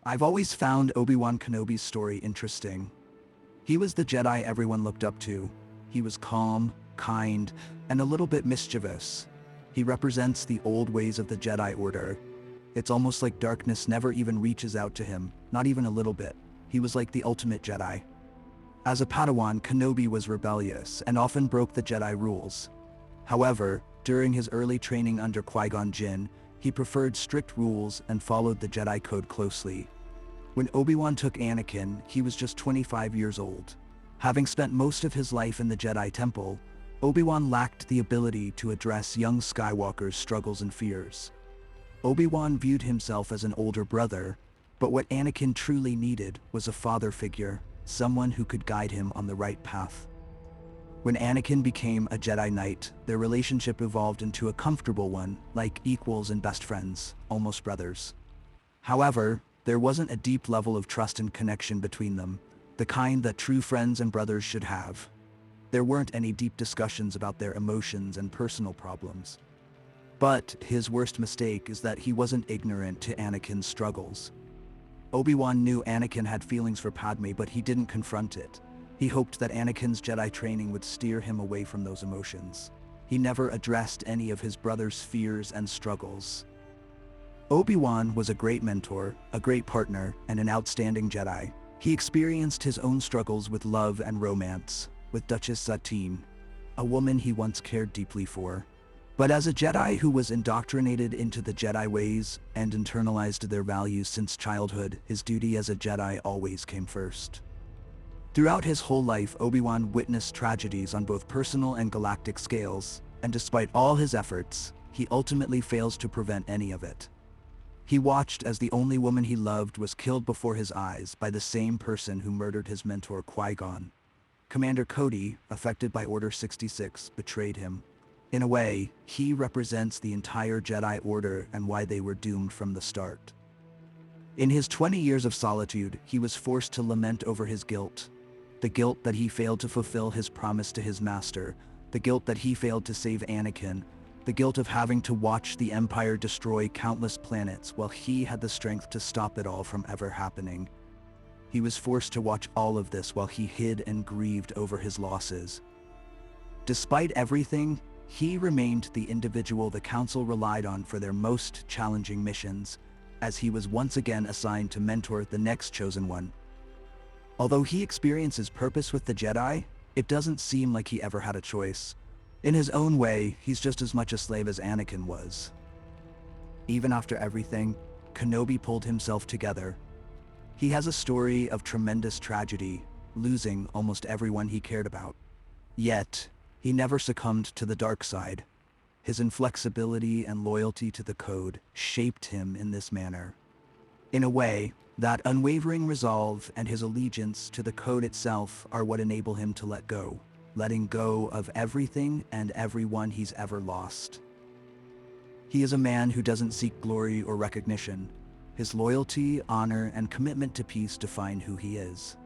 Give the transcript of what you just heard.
I've always found Obi-Wan Kenobi's story interesting. He was the Jedi everyone looked up to. He was calm, kind, and a little bit mischievous. He represents the old ways of the Jedi Order. It's almost like darkness never even reaches out to him, not even a little bit. He was like the ultimate Jedi. As a Padawan, Kenobi was rebellious and often broke the Jedi rules. However, during his early training under Qui-Gon Jinn, he preferred strict rules and followed the Jedi Code closely. When Obi-Wan took Anakin, he was just 25 years old. Having spent most of his life in the Jedi Temple, Obi-Wan lacked the ability to address young Skywalker's struggles and fears. Obi-Wan viewed himself as an older brother, but what Anakin truly needed was a father figure, someone who could guide him on the right path. When Anakin became a Jedi Knight, their relationship evolved into a comfortable one, like equals and best friends, almost brothers. However, there wasn't a deep level of trust and connection between them, the kind that true friends and brothers should have. There weren't any deep discussions about their emotions and personal problems. But his worst mistake is that he wasn't ignorant to Anakin's struggles. Obi-Wan knew Anakin had feelings for Padme, but he didn't confront it. He hoped that Anakin's Jedi training would steer him away from those emotions. He never addressed any of his brother's fears and struggles. Obi-Wan was a great mentor, a great partner, and an outstanding Jedi. He experienced his own struggles with love and romance, with Duchess Satine, a woman he once cared deeply for. But as a Jedi who was indoctrinated into the Jedi ways and internalized their values since childhood, his duty as a Jedi always came first. Throughout his whole life, Obi-Wan witnessed tragedies on both personal and galactic scales, and despite all his efforts, he ultimately fails to prevent any of it. He watched as the only woman he loved was killed before his eyes by the same person who murdered his mentor Qui-Gon. Commander Cody, affected by Order 66, betrayed him. In a way, he represents the entire Jedi Order and why they were doomed from the start. In his 20 years of solitude, he was forced to lament over his guilt. The guilt that he failed to fulfill his promise to his master, the guilt that he failed to save Anakin, the guilt of having to watch the Empire destroy countless planets while he had the strength to stop it all from ever happening. He was forced to watch all of this while he hid and grieved over his losses. Despite everything, he remained the individual the Council relied on for their most challenging missions, as he was once again assigned to mentor the next chosen one. Although he experiences purpose with the Jedi, it doesn't seem like he ever had a choice. In his own way, he's just as much a slave as Anakin was. Even after everything, Kenobi pulled himself together. He has a story of tremendous tragedy, losing almost everyone he cared about. Yet, he never succumbed to the dark side. His inflexibility and loyalty to the Code shaped him in this manner. In a way, that unwavering resolve and his allegiance to the Code itself are what enable him to let go, letting go of everything and everyone he's ever lost. He is a man who doesn't seek glory or recognition. His loyalty, honor, and commitment to peace define who he is.